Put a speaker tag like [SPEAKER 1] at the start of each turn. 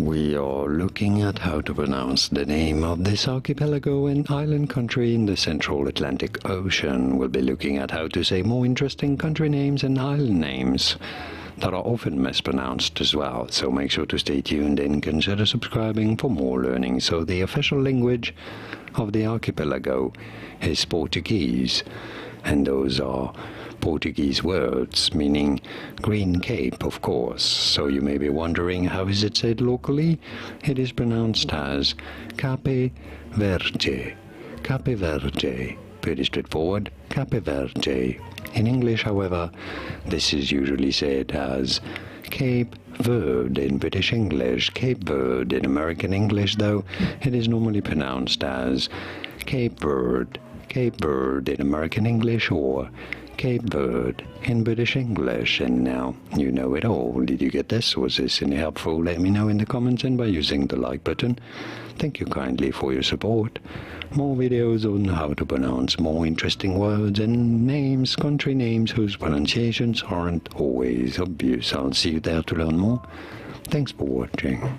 [SPEAKER 1] We are looking at how to pronounce the name of this archipelago and island country in the Central Atlantic Ocean. We'll be looking at how to say more interesting country names and island names that are often mispronounced as well. So make sure to stay tuned and consider subscribing for more learning. So the official language of the archipelago is Portuguese, and those are Portuguese words meaning Green Cape, of course. So you may be wondering, how is it said locally? It is pronounced as Cape Verde. Cape Verde. Pretty straightforward. Cape Verde. In English, however, this is usually said as Cape Verde in British English. Cape Verde in American English, though, it is normally pronounced as Cape Verde. Cape Verde in American English, or Cape Verde in British English. And now you know it all. Did you get this? Was this any helpful? Let me know in the comments and by using the like button. Thank you kindly for your support. More videos on how to pronounce more interesting words and names, country names whose pronunciations aren't always obvious. I'll see you there to learn more. Thanks for watching.